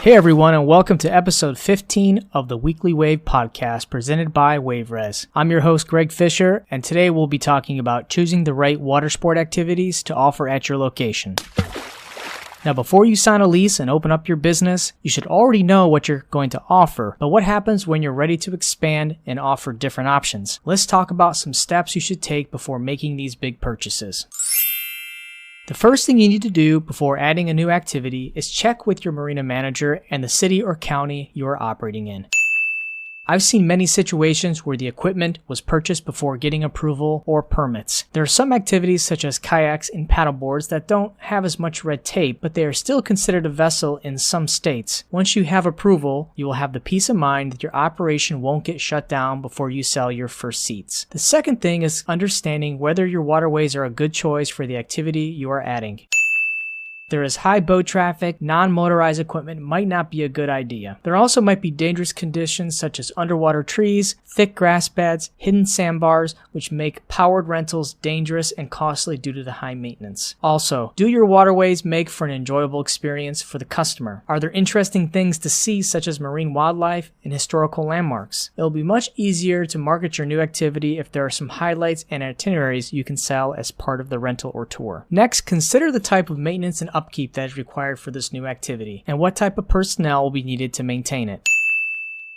Hey everyone, and welcome to episode 15 of the Weekly Wave podcast presented by WaveRez. I'm your host Greg Fisher, and today we'll be talking about choosing the right water sport activities to offer at your location. Now, before you sign a lease and open up your business, you should already know what you're going to offer, but what happens when you're ready to expand and offer different options? Let's talk about some steps you should take before making these big purchases. The first thing you need to do before adding a new activity is check with your marina manager and the city or county you are operating in. I've seen many situations where the equipment was purchased before getting approval or permits. There are some activities such as kayaks and paddleboards that don't have as much red tape, but they are still considered a vessel in some states. Once you have approval, you will have the peace of mind that your operation won't get shut down before you sell your first seats. The second thing is understanding whether your waterways are a good choice for the activity you are adding. There is high boat traffic, non-motorized equipment might not be a good idea. There also might be dangerous conditions such as underwater trees, thick grass beds, hidden sandbars, which make powered rentals dangerous and costly due to the high maintenance. Also, do your waterways make for an enjoyable experience for the customer? Are there interesting things to see such as marine wildlife and historical landmarks? It will be much easier to market your new activity if there are some highlights and itineraries you can sell as part of the rental or tour. Next, consider the type of maintenance and upkeep that is required for this new activity, and what type of personnel will be needed to maintain it.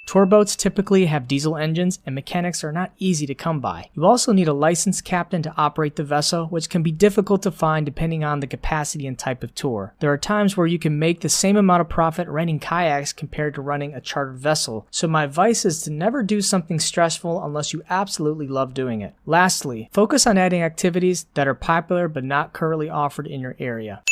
Tour boats typically have diesel engines and mechanics are not easy to come by. You also need a licensed captain to operate the vessel, which can be difficult to find depending on the capacity and type of tour. There are times where you can make the same amount of profit renting kayaks compared to running a chartered vessel, so my advice is to never do something stressful unless you absolutely love doing it. Lastly, focus on adding activities that are popular but not currently offered in your area.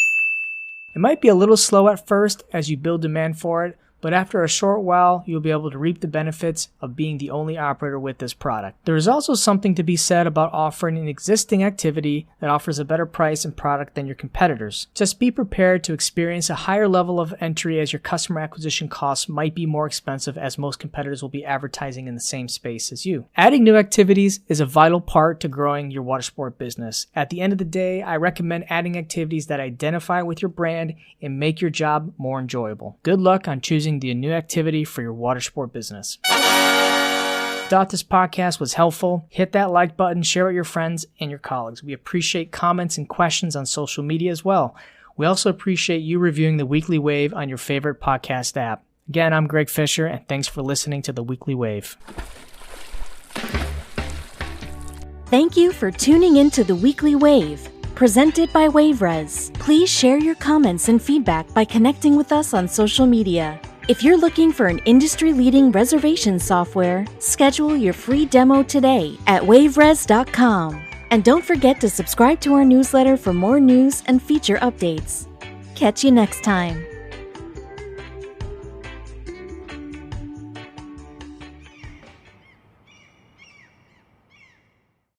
It might be a little slow at first as you build demand for it, but after a short while, you'll be able to reap the benefits of being the only operator with this product. There is also something to be said about offering an existing activity that offers a better price and product than your competitors. Just be prepared to experience a higher level of entry as your customer acquisition costs might be more expensive as most competitors will be advertising in the same space as you. Adding new activities is a vital part to growing your water sport business. At the end of the day, I recommend adding activities that identify with your brand and make your job more enjoyable. Good luck on choosing the new activity for your water sport business. Thought this podcast was helpful? Hit that like button, share with your friends and your colleagues. We appreciate comments and questions on social media as well. We also appreciate you reviewing the Weekly Wave on your favorite podcast app. Again, I'm Greg Fisher, and thanks for listening to the Weekly Wave. Thank you for tuning into the Weekly Wave, presented by WaveRez. Please share your comments and feedback by connecting with us on social media. If you're looking for an industry-leading reservation software, schedule your free demo today at waverez.com. And don't forget to subscribe to our newsletter for more news and feature updates. Catch you next time.